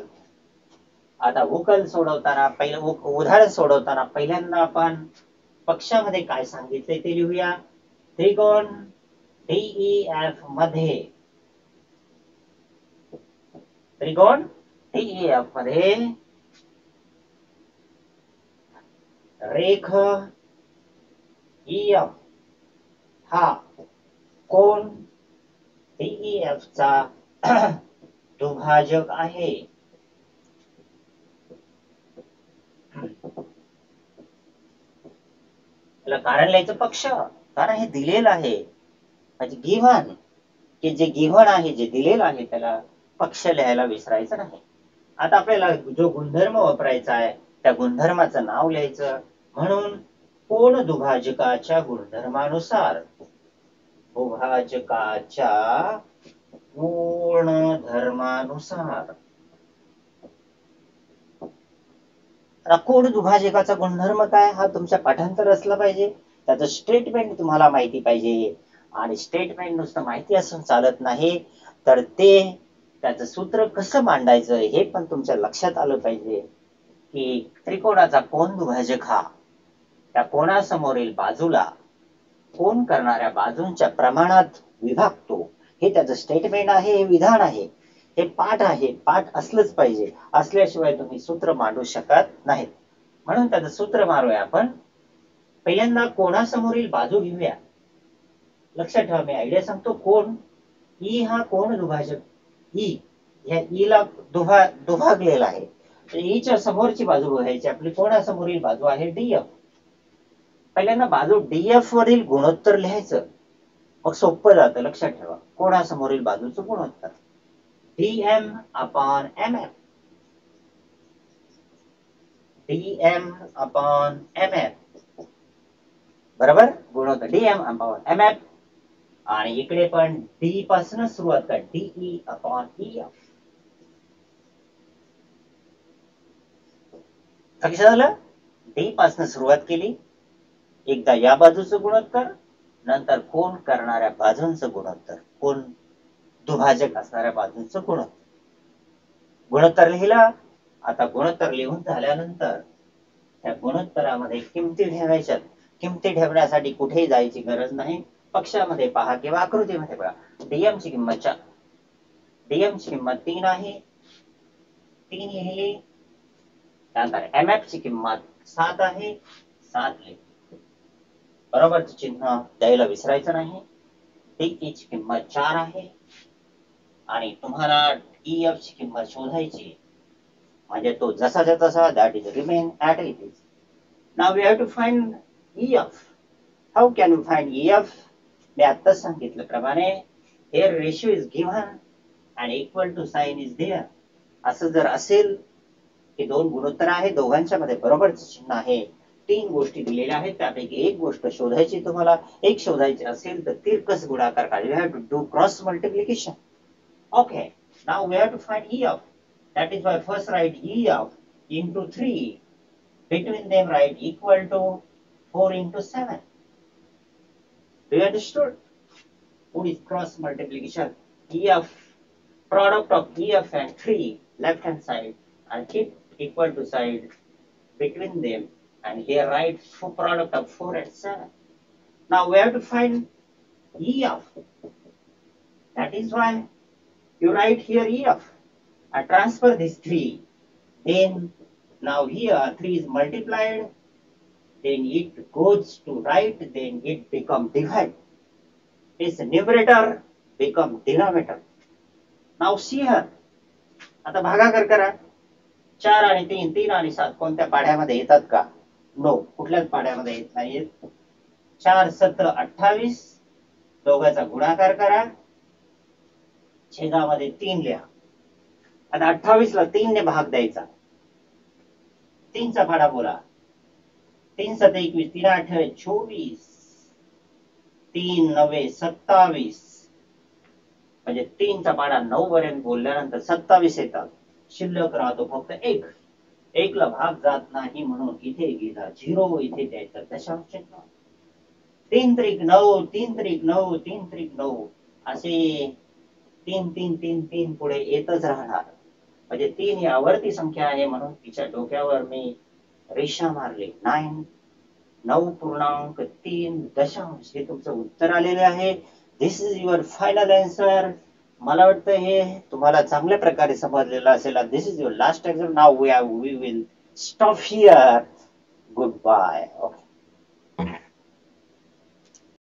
आता उकल सोडवताना पहिलं उदाहरण सोडवताना पहिल्यांदा आपण पक्षामध्ये काय सांगितले ते लिहूया. त्रिकोण DEF मध्ये, त्रिकोण DEF मध्ये रेख EF हा कोण DEF चा दुभाजक आहे. कारण लिहायचं पक्ष, कारण हे दिलेलं आहे म्हणजे गिव्हन, की जे गिव्हन आहे, जे दिलेलं आहे त्याला पक्ष लिहायला विसरायचं नाही. आता आपल्याला जो गुणधर्म वापरायचा आहे त्या गुणधर्माचं नाव लिहायचं. म्हणून कोन दुभाजकाच्या गुणधर्मानुसार, दुभाजकाच्या गुणधर्मानुसार, कोन दुभाजकाचा गुणधर्म काय, हा तुमच्या पाठांतर असला पाहिजे, त्याचं स्टेटमेंट तुम्हाला माहिती पाहिजे. आणि स्टेटमेंट नुसतं माहिती असून चालत नाही, तर ते त्याचं सूत्र कसं मांडायचं हे पण तुमच्या लक्षात आलं पाहिजे. की त्रिकोणाचा कोन दुभाजक हा त्या कोणासमोरील बाजूला कोन करणाऱ्या बाजूंच्या प्रमाणात विभागतो, हे त्याचं स्टेटमेंट आहे, हे विधान आहे, हे पाठ आहे. पाठ असलंच पाहिजे, असल्याशिवाय तुम्ही सूत्र मांडू शकत नाहीत. म्हणून त्याचं सूत्र मारूया आपण. पहिल्यांदा कोणासमोरील बाजू घेऊया. लक्षात ठेवा, मी आयडिया सांगतो. कोण ई हा कोण दुभाजक, ई या ईला दुभागलेला आहे. ईच्या समोरची बाजू बघायची आपली, कोणासमोरील बाजू आहे DF. पहिल्यांदा बाजू DF वरील गुणोत्तर लिहायचं, मग सोपं जातं. लक्षात ठेवा, कोणासमोरील बाजूचं गुणोत्तर DM upon MF, DM upon MF, बरोबर, गुणोत्तर DM अपॉन MF. आणि इकडे पण D पासून सुरुवात कर, DE अपॉन EF. लक्षात झालं, D पासून सुरुवात केली, एकदा या बाजूचं गुणोत्तर, नंतर कोन करणाऱ्या बाजूंचं गुणोत्तर, कोन दुभाजक असणाऱ्या बाजूंचं गुणोत्तर. गुणोत्तर लिहिला. आता गुणोत्तर लिहून झाल्यानंतर त्या गुणोत्तरामध्ये किमती ठेवायच्यात. किमती ठेवण्यासाठी कुठेही जायची गरज नाही, पक्षामध्ये पहा किंवा आकृतीमध्ये पहा. DM ची किंमत DM ची किंमत 3 आहे, 3 लिहिली. त्यानंतर MF ची किंमत 7 आहे, 7 लिहिली. बरोबर, चिन्ह द्यायला विसरायचं नाही. DE ची किंमत 4 आहे आणि तुम्हाला EF ची किंमत शोधायची, म्हणजे तो जसाच्या तसा, that is remain at it is. Now we have to find EF. How can we find EF? मी आत्ताच सांगितल्याप्रमाणे here ratio is given and equal to sign is there. असं जर असेल की दोन गुणोत्तर आहे, दोघांच्या मध्ये बरोबरच चिन्ह आहे, 3 गोष्टी दिलेल्या आहेत, त्यापैकी एक गोष्ट शोधायची. तुम्हाला एक शोधायची असेल तर तिरकस गुणाकार करा. You have to do cross multiplication. Okay, now we have to find EF. That is why first write EF into 3. Between them write equal to 4 into 7. Do you understood? What is cross multiplication? EF, product of EF and 3, left hand side, and keep equal to side between them, and here write product of 4 and 7. Now we have to find EF. That is why you write here EF and transfer this 3. Then now here 3 is multiplied, then it goes to right, then it become divide. This numerator become denominator. Now see here. आता भागाकार करा. 4 आणि 3, 3 आणि 7 कोणत्या पाढ्यामध्ये येतात का? No, कुठल्याच पाढ्यामध्ये येत नाहीत. 4 17 28, दोघांचा गुणाकार करा, छेदामध्ये 3 लिहा. आता 28 ला 3 ने भाग द्यायचा. 3 चा पाडा बोला. 3 7 21, 3 8 24, 3 9 27, म्हणजे 3 चा पाडा 9 पर्यंत बोलल्यानंतर 27 येतात. शिल्लक राहतो फक्त 1. 1 ला भाग जात नाही म्हणून इथे गेला 0, इथे द्यायचं दशांश चिन्ह. 3 त्रिक 9, 3 त्रिक 9, 3 त्रिक 9, असे 3 3 3 3 पुढे येतच राहणार. म्हणजे 3 ही आवर्ती संख्या आहे म्हणून तिच्या डोक्यावर मी रेषा मारली. 9.3 दशांश हे तुमचं उत्तर आलेले आहे. This is your final answer. मला वाटतं हे तुम्हाला चांगल्या प्रकारे समजलेलं असेल. This is your last exam. Now we will stop here. Good bye.